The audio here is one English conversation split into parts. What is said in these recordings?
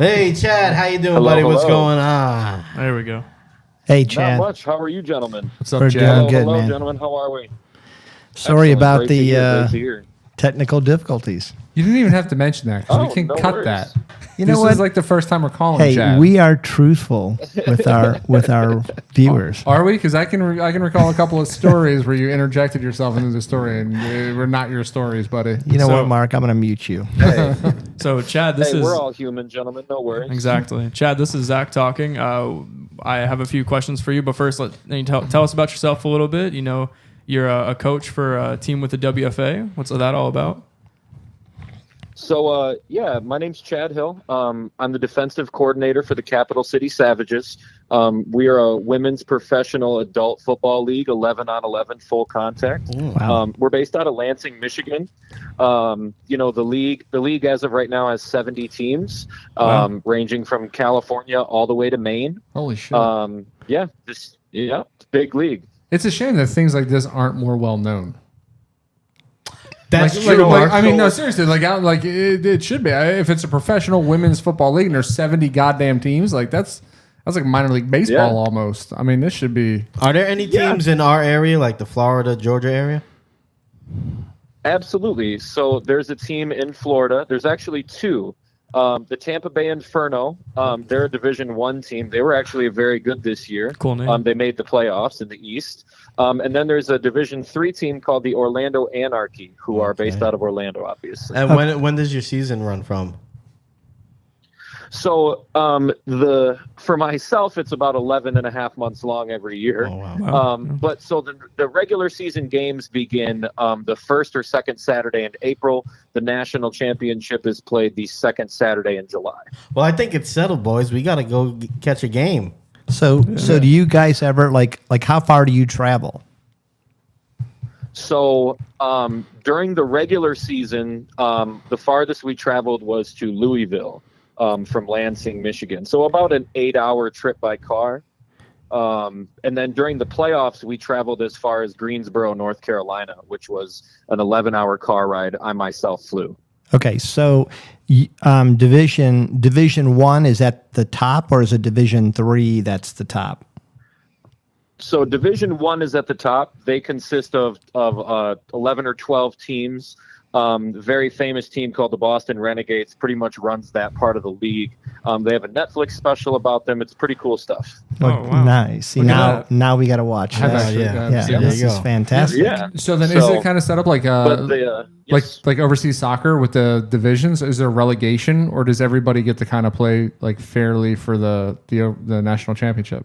Hey, Chad, how you doing, Hello, buddy? What's hello. going on? There we go. Hey, Not Chad. much. How are you, gentlemen? What's up, We're Chad? doing Hello, good, hello, man. gentlemen. How are we? Sorry Excellent. about Great to hear, the great to hear. technical difficulties. You didn't even have to mention that because Oh, we can no cut worries. that. You This know what? is like the first time we're calling Hey, Chad. we are truthful with our viewers. Are we? Because I can recall a couple of stories where you interjected yourself into the story and they were not your stories, buddy. You know So- what, Mark? I'm going to mute you. Hey, So, Chad, this hey, is we're all human, gentlemen. No worries. exactly. Chad, this is Zach talking. I have a few questions for you, but first, tell us about yourself a little bit. You know, you're a coach for a team with the WFA. What's that all about? So, my name's Chad Hill. I'm the defensive coordinator for the Capital City Savages. We are a women's professional adult football league, 11-on-11 full contact. Wow. We're based out of Lansing, Michigan. The league as of right now has 70 teams, ranging from California all the way to Maine. Holy shit! It's a big league. It's a shame that things like this aren't more well known. That's Like, true, Mark. I mean, no, seriously. It should be. If it's a professional women's football league and there's 70 goddamn teams, like that's like minor league baseball almost. I mean, this should be. Are there any teams in our area, like the Florida, Georgia area? Absolutely. So there's a team in Florida. There's actually two. The Tampa Bay Inferno, they're a Division I team. They were actually very good this year. Cool name. They made the playoffs in the East. And then there's a Division III team called the Orlando Anarchy, who are based out of Orlando, obviously. And when does your season run from? So for myself, it's about 11 and a half months long every year. Oh, wow. But so the regular season games begin the first or second Saturday in April. The national championship is played the second Saturday in July. Well, I think it's settled, boys. We got to go catch a game. So do you guys ever like how far do you travel? So during the regular season, the farthest we traveled was to Louisville from Lansing, Michigan. So about an 8-hour trip by car. And then during the playoffs, we traveled as far as Greensboro, North Carolina, which was an 11-hour car ride. I myself flew. Okay, so Division 1 is at the top, or is it Division 3 that's the top? So Division I is at the top. They consist of 11 or 12 teams. Very famous team called the Boston Renegades pretty much runs that part of the league. They have a Netflix special about them. It's pretty cool stuff. Oh, wow. Nice. See, Look at now we got to watch I've this. actually, yeah. Yeah, There this you is go. fantastic. Yeah. So then, is it kind of set up like Yes. like overseas soccer with the divisions? Is there relegation, or does everybody get to kind of play like fairly for the national championship?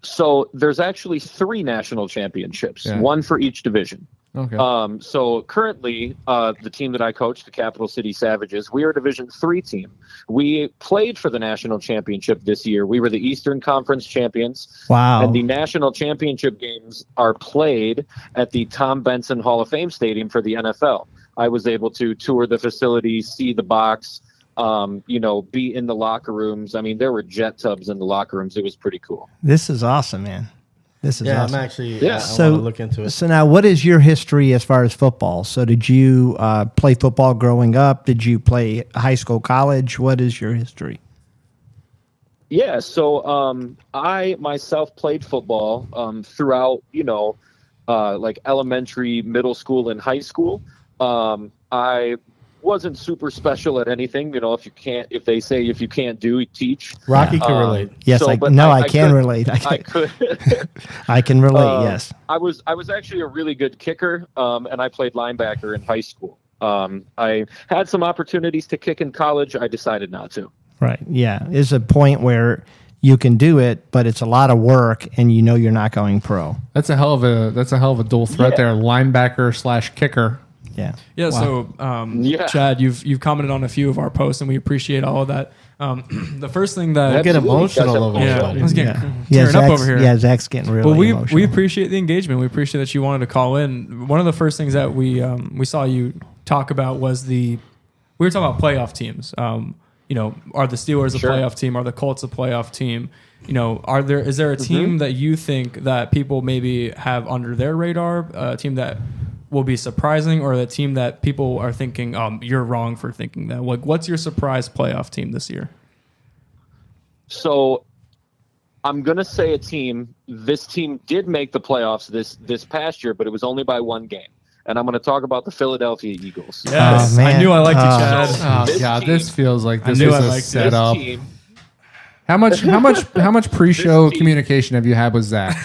So there's actually 3 national championships, Yeah. one for each division. Okay. So currently, the team that I coach, the Capital City Savages, we are a Division III team. We played for the national championship this year. We were the Eastern Conference champions. Wow. And the national championship games are played at the Tom Benson Hall of Fame Stadium for the NFL. I was able to tour the facility, see the box, be in the locker rooms. I mean, there were jet tubs in the locker rooms. It was pretty cool. This is awesome, man. This is Yeah, awesome. I'm actually. Yeah. I So- want to look into it. So now, what is your history as far as football? So did you play football growing up? Did you play high school, college? What is your history? Yeah, so I myself played football throughout, like elementary, middle school, and high school. I wasn't super special at anything. If they say if you can't do, teach. Rocky can relate. Yes, I but can could- relate. I could. I can relate. Yes. I was actually a really good kicker, and I played linebacker in high school. I had some opportunities to kick in college. I decided not to. Right. Yeah. There's a point where you can do it, but it's a lot of work, and you know you're not going pro. That's a hell of a dual threat Yeah. there, linebacker / kicker. Yeah. Yeah. Wow. So, Chad, you've commented on a few of our posts, and we appreciate all of that. The first thing that Get Absolutely. emotional Guys, over yeah, here. I was getting Yeah, tearing up over here. Yeah, Zach's getting really Well, we emotional. appreciate the engagement. We appreciate that you wanted to call in. One of the first things that we saw you talk about was we were talking about playoff teams. Are the Steelers a Sure. playoff team? Are the Colts a playoff team? Is there a team that you think that people maybe have under their radar? A team that will be surprising, or the team that people are thinking, you're wrong for thinking that? Like, what's your surprise playoff team this year? So I'm going to say a team. This team did make the playoffs this past year, but it was only by one game. And I'm going to talk about the Philadelphia Eagles. Yes, Oh, man. I knew I liked you, Chad. Oh God, this feels like this knew is I a liked setup. This team, How much pre-show This team- communication have you had with Zach?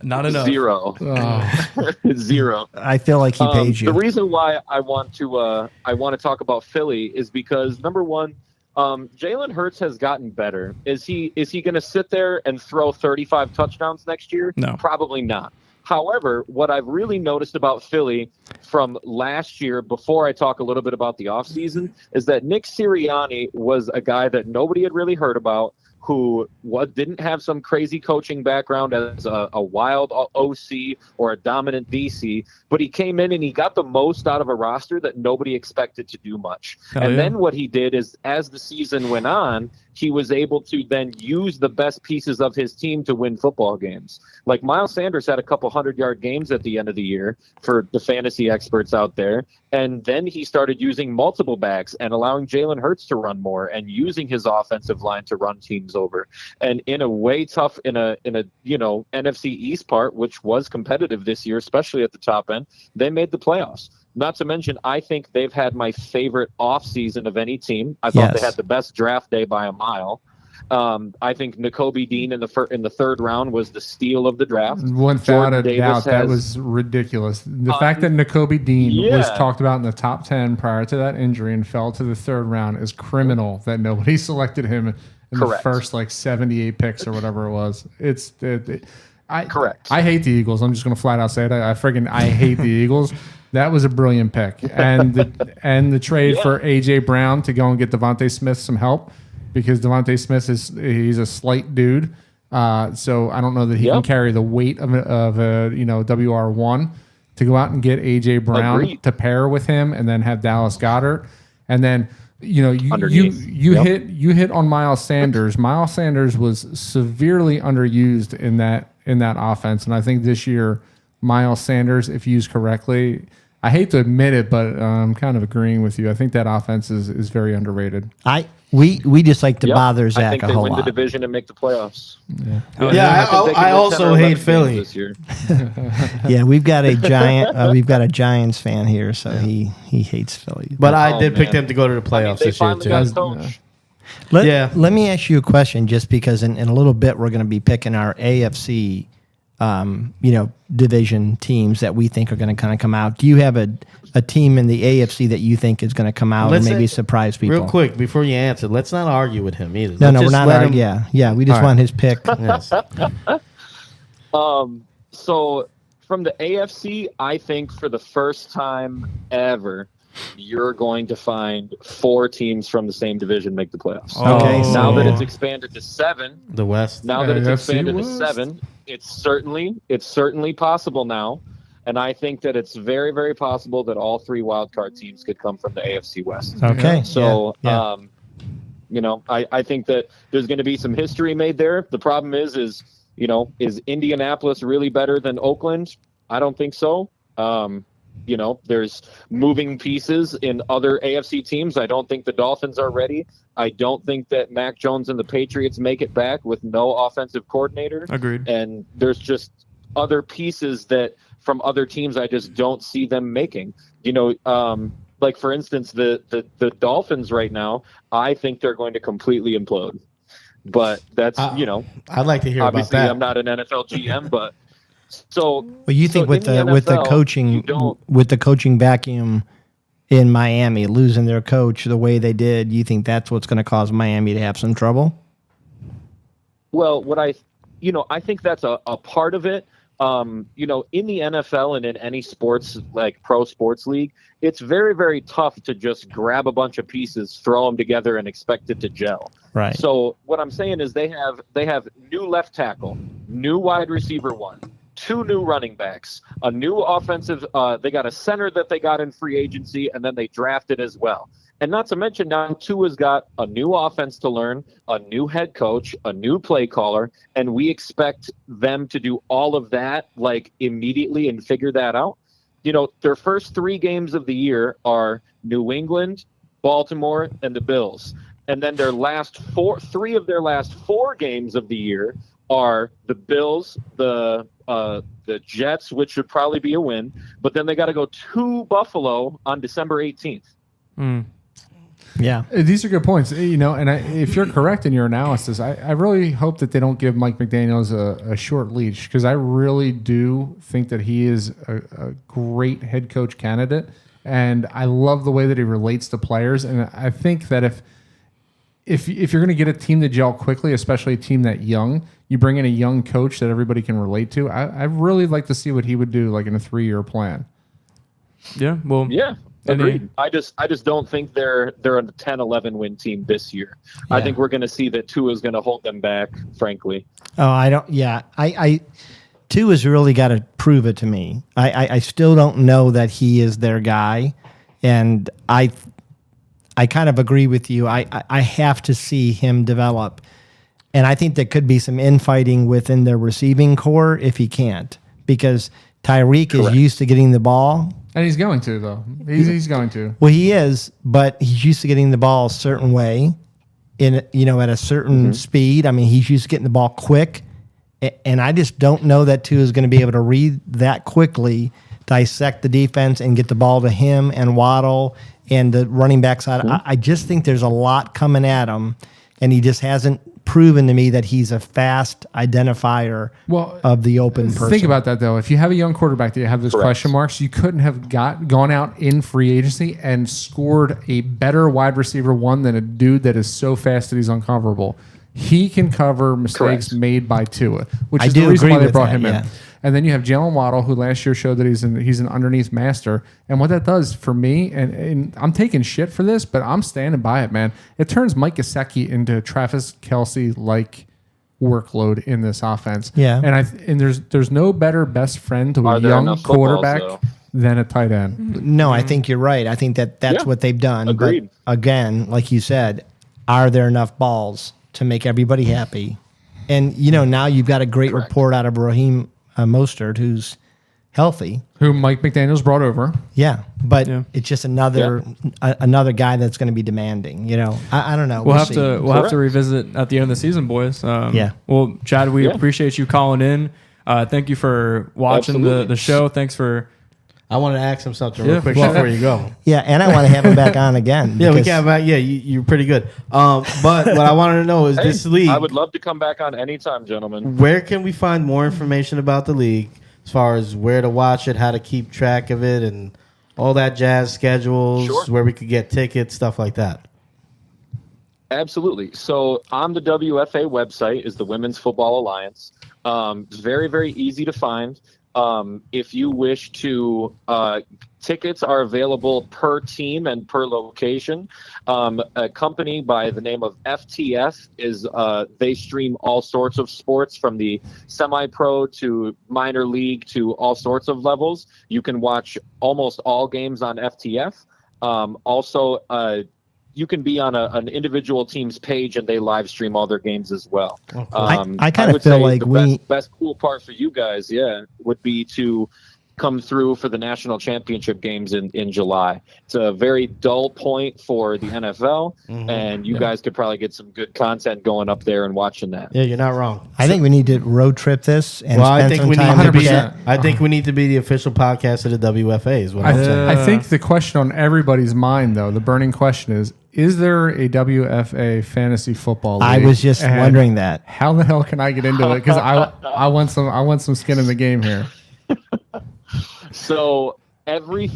Not enough. zero. Oh, Zero. I feel like he paid you. The reason why I want to talk about Philly is because, number one, Jalen Hurts has gotten better. Is he going to sit there and throw 35 touchdowns next year? No. Probably not. However, what I've really noticed about Philly from last year, before I talk a little bit about the offseason, is that Nick Sirianni was a guy that nobody had really heard about, who didn't have some crazy coaching background as a wild OC or a dominant DC, but he came in and he got the most out of a roster that nobody expected to do much. Then what he did is, as the season went on, he was able to then use the best pieces of his team to win football games. Like Miles Sanders had a couple 100-yard games at the end of the year for the fantasy experts out there. And then he started using multiple backs and allowing Jalen Hurts to run more and using his offensive line to run teams over. And in a way tough, in a NFC East part, which was competitive this year, especially at the top end, they made the playoffs. Not to mention, I think they've had my favorite offseason of any team. I thought they had the best draft day by a mile. I think Nakobe Dean in the third round was the steal of the draft. without a doubt, that was ridiculous. The fact that Nakobe Dean was talked about in the top 10 prior to that injury and fell to the third round is criminal. That nobody selected him in the first 78 picks or whatever it was. Correct. I hate the Eagles. I'm just going to flat out say it. I hate the Eagles. That was a brilliant pick, and the trade for AJ Brown to go and get Devontae Smith some help, because Devontae Smith he's a slight dude, so I don't know that he can carry the weight of a WR1 to go out and get AJ Brown to pair with him, and then have Dallas Goedert, and then you hit on Miles Sanders. Miles Sanders was severely underused in that offense, and I think this year Miles Sanders, if used correctly, I hate to admit it, but I'm kind of agreeing with you. I think that offense is very underrated. We just like to bother Zach I think a they whole win lot. the division and make the playoffs. I also hate Philly. This year. Yeah, we've got a Giants fan here, so he hates Philly. But I did pick them to go to the playoffs they this year finally too. got a coach. Let me ask you a question, just because in a little bit we're going to be picking our AFC division teams that we think are going to kind of come out. Do you have a team in the AFC that you think is going to come out and maybe surprise people? Real quick, before you answer, let's not argue with him either. No, we're not arguing. Yeah, we just want his pick. Yes. So from the AFC, I think for the first time ever, you're going to find 4 teams from the same division make the playoffs. Okay. Now that it's expanded to 7, The West. now that it's AFC expanded to West. 7, it's certainly possible now. And I think that it's very, very possible that all 3 wildcard teams could come from the AFC West. Okay. So, yeah. I think that there's going to be some history made there. The problem is Indianapolis really better than Oakland? I don't think so. There's moving pieces in other AFC teams. I don't think the Dolphins are ready. I don't think that Mac Jones and the Patriots make it back with no offensive coordinator. Agreed. And there's just other pieces that from other teams I just don't see them making. Like for instance, the Dolphins right now, I think they're going to completely implode. But that's I'd like to hear about obviously that. I'm not an NFL GM, but so. Well, you think with the NFL, coaching vacuum in Miami, losing their coach the way they did, you think that's what's going to cause Miami to have some trouble? Well, I think that's a part of it. In the NFL and in any sports, like pro sports league, it's very, very tough to just grab a bunch of pieces, throw them together, and expect it to gel. Right. So what I'm saying is they have new left tackle, new wide receiver 1, 2 new running backs, a new offensive. They got a center that they got in free agency, and then they drafted as well. And not to mention now Tua's got a new offense to learn, a new head coach, a new play caller, and we expect them to do all of that like immediately and figure that out. their first 3 games of the year are New England, Baltimore, and the Bills. And then three of their last 4 games of the year are the Bills, the Jets, which would probably be a win, but then they got to go to Buffalo on December 18th. Yeah, these are good points. And if you're correct in your analysis, I really hope that they don't give Mike McDaniels a short leash, because I really do think that he is a great head coach candidate, and I love the way that he relates to players. And I think that if you're going to get a team to gel quickly, especially a team that young, you bring in a young coach that everybody can relate to. I really like to see what he would do, like in a 3-year plan. Yeah. Well. Yeah. Agreed. I just don't think they're a 10-11 win team this year. Yeah. I think we're going to see that Tua is going to hold them back, frankly. Oh, I don't. Yeah, Tua's really got to prove it to me. I still don't know that he is their guy, and I kind of agree with you. I have to see him develop, and I think there could be some infighting within their receiving core if he can't, because Tyreek is used to getting the ball. And he's going to, though. He's going to. Well, he is, but he's used to getting the ball a certain way, at a certain speed. I mean, he's used to getting the ball quick, and I just don't know that Tua is going to be able to read that quickly, dissect the defense, and get the ball to him and Waddle and the running back side. I just think there's a lot coming at him, and he just hasn't proven to me that he's a fast identifier of the open person. Think about that, though. If you have a young quarterback that you have those question marks, you couldn't have gone out in free agency and scored a better wide receiver one than a dude that is so fast that he's uncoverable. He can cover mistakes made by Tua, which is the reason why they brought him in. And then you have Jalen Waddle, who last year showed that he's an underneath master. And what that does for me, and I'm taking shit for this, but I'm standing by it, man. It turns Mike Gesicki into Travis Kelce-like workload in this offense. Yeah. And there's no better best friend to a young quarterback than a tight end. No, I think you're right. I think that's what they've done. Agreed. But again, like you said, are there enough balls to make everybody happy? And, now you've got a great report out of Raheem Mostert, who's healthy, who Mike McDaniels brought over. Yeah, but it's just another guy that's going to be demanding. I don't know. We'll have to revisit at the end of the season, boys. Well, Chad, we appreciate you calling in. Thank you for watching the show. Thanks for. I want to ask him something real quick before you go. Yeah, and I want to have him back on again. Yeah, we can have back. Yeah, you're pretty good. But what I wanted to know is this league. I would love to come back on anytime, gentlemen. Where can we find more information about the league, as far as where to watch it, how to keep track of it, and all that jazz, schedules, where we could get tickets, stuff like that? Absolutely. So on the WFA website is the Women's Football Alliance. It's very, very easy to find. If you wish to, tickets are available per team and per location. A company by the name of FTF they stream all sorts of sports, from the semi-pro to minor league to all sorts of levels. You can watch almost all games on FTF. Also, you can be on an individual team's page, and they live stream all their games as well. Oh, cool. I kind of feel like the best cool part for you guys, would be to come through for the national championship games in July. It's a very dull point for the NFL, and you guys could probably get some good content going up there and watching that. Yeah, you're not wrong. I think we need to road trip this and I spend think some we time need to be. together. I think we need to be the official podcast of the WFA. Is what I'm saying. I think the question on everybody's mind, though, the burning question is there a WFA fantasy football league? I was just wondering that. How the hell can I get into it? Because I want some skin in the game here. So every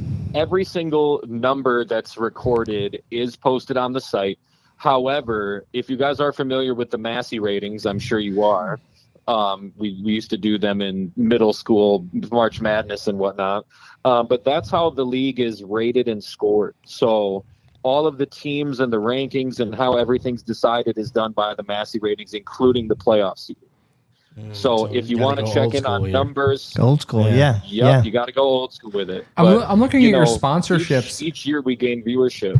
single number that's recorded is posted on the site. However, if you guys are familiar with the Massey ratings, I'm sure you are. We used to do them in middle school, March Madness and whatnot. But that's how the league is rated and scored. So all of the teams and the rankings and how everything's decided is done by the Massey ratings, including the playoff seeding. So if you want to check in on numbers, old school, yeah. You got to go old school with it. I'm looking at your sponsorships. Each year we gain viewership.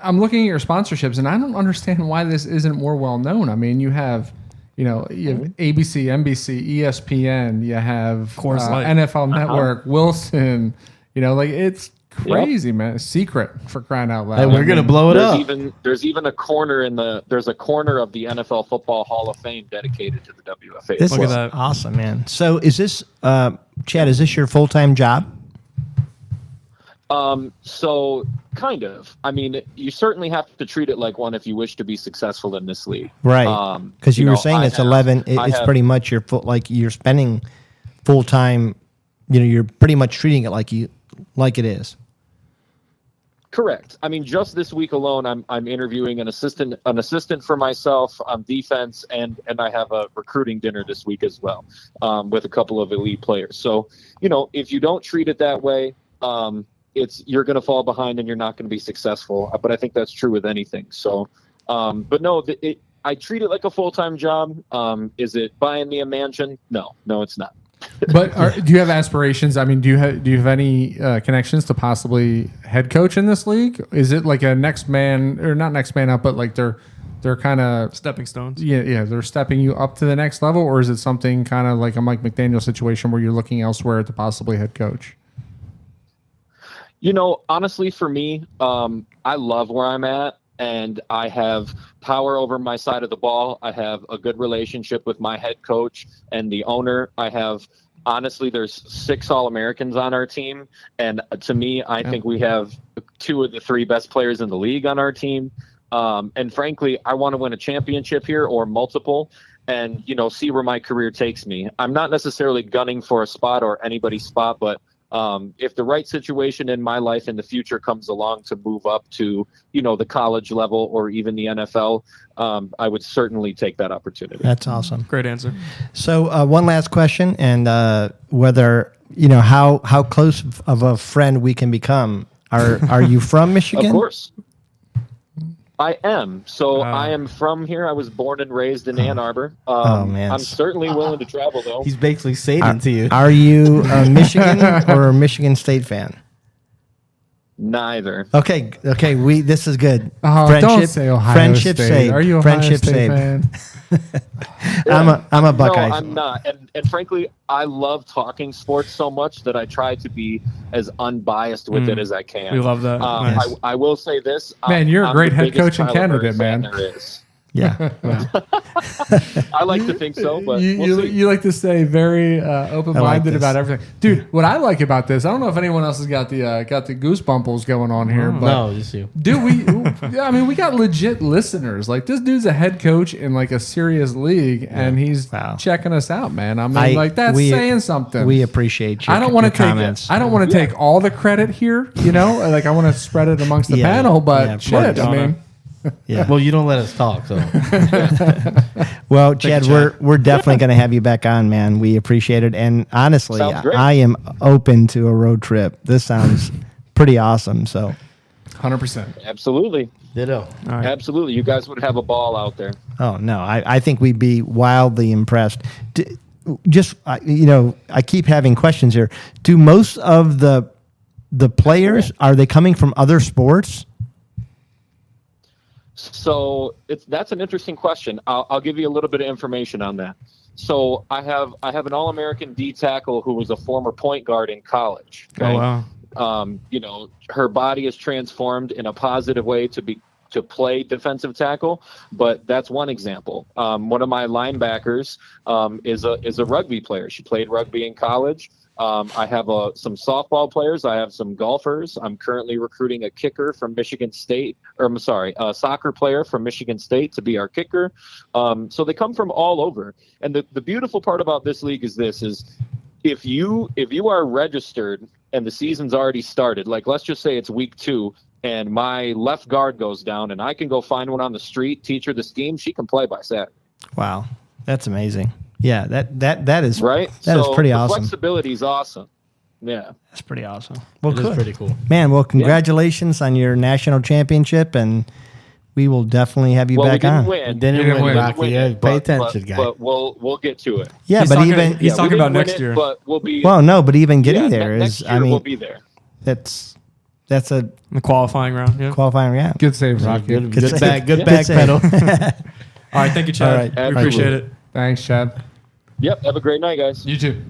I'm looking at your sponsorships, and I don't understand why this isn't more well known. I mean, you have ABC, NBC, ESPN. You have Coors Light. NFL Network, Wilson. Like it's crazy, man. A secret for crying out loud. Hey, we're gonna blow it up. There's even a corner of the NFL Football Hall of Fame dedicated to the WFA. This Look at is that. awesome, man. So is this, Chad, is this your full-time job? So kind of. I mean, you certainly have to treat it like one if you wish to be successful in this league. Right. Because you were saying it's 11. It's pretty much you're spending full-time, you're pretty much treating it like it is. Correct. I mean, just this week alone, I'm interviewing an assistant for myself on defense, and I have a recruiting dinner this week as well, with a couple of elite players. So, if you don't treat it that way, you're going to fall behind and you're not going to be successful. But I think that's true with anything. So, but no, I treat it like a full-time job. Is it buying me a mansion? No, it's not. But do you have aspirations? I mean, do you have any connections to possibly head coach in this league? Is it like a next man, or not next man up, but like they're kind of stepping stones? Yeah, they're stepping you up to the next level, or is it something kind of like a Mike McDaniel situation where you're looking elsewhere to possibly head coach? Honestly, for me, I love where I'm at. And I have power over my side of the ball. I have a good relationship with my head coach and the owner. Honestly, there's 6 All-Americans on our team. And to me, I think we have 2 of the 3 best players in the league on our team. And frankly, I want to win a championship here or multiple and, see where my career takes me. I'm not necessarily gunning for a spot or anybody's spot, but if the right situation in my life in the future comes along to move up to, the college level or even the NFL, I would certainly take that opportunity. That's awesome. Great answer. So one last question, and whether, how close of a friend we can become. Are you from Michigan? Of course. I am. So I am from here. I was born and raised in Ann Arbor. Man. I'm certainly willing to travel, though. He's basically Satan to you. Are you a Michigan or a Michigan State fan? Neither. Okay. This is good. Oh, don't say Ohio Friendship State. saved. Are you a Friendship Ohio State saved. fan? I'm a Buckeye. No, I'm not. And frankly, I love talking sports so much that I try to be as unbiased with it as I can. We love that. Nice. I will say this. Man, you're a great the head biggest coach and Kyler candidate, Murray fan man. there is. Yeah. I like to think so, but you like to stay very open-minded this. about everything, dude. What I like about this, I don't know if anyone else has got the goosebumples going on here, but No, just you. dude, we got legit listeners. Like this dude's a head coach in like a serious league, and he's checking us out, man. I mean, that's saying something. We appreciate you. I don't want to take comments. I don't want to take all the credit here, like I want to spread it amongst the panel, but shit, I mean. Yeah. Well, you don't let us talk, so. Well, Chad, we're definitely going to have you back on, man. We appreciate it, and honestly, I am open to a road trip. This sounds pretty awesome. So, 100%. Absolutely. Ditto. Right. Absolutely. You guys would have a ball out there. Oh no, I think we'd be wildly impressed. I keep having questions here. Do most of the players are they coming from other sports? So that's an interesting question. I'll give you a little bit of information on that. So I have an All-American D tackle who was a former point guard in college. Okay? Oh wow. Her body is transformed in a positive way to play defensive tackle, but that's one example. One of my linebackers is a rugby player. She played rugby in college. I have some softball players. I have some golfers. I'm currently recruiting a kicker from Michigan State, a soccer player from Michigan State to be our kicker. So they come from all over. And the beautiful part about this league is if you are registered and the season's already started, like let's just say it's week 2 and my left guard goes down and I can go find one on the street, teach her the scheme, she can play by Saturday. Wow, that's amazing. Yeah, that is right. That is pretty awesome. Flexibility is awesome. Yeah, that's pretty awesome. Well, it's pretty cool, man. Well, congratulations on your national championship, and we will definitely have you back on. Didn't win, Rocky. Pay attention, guys. But we'll get to it. Yeah, he's talking about next year. But we'll be. Well, no, but even getting there is. Next year we'll be there. That's a the qualifying round. Yeah. Qualifying round. Good save, Rocky. Good back pedal. All right, thank you, Chad. All right. We appreciate it. Thanks, Chad. Yep. Have a great night, guys. You too.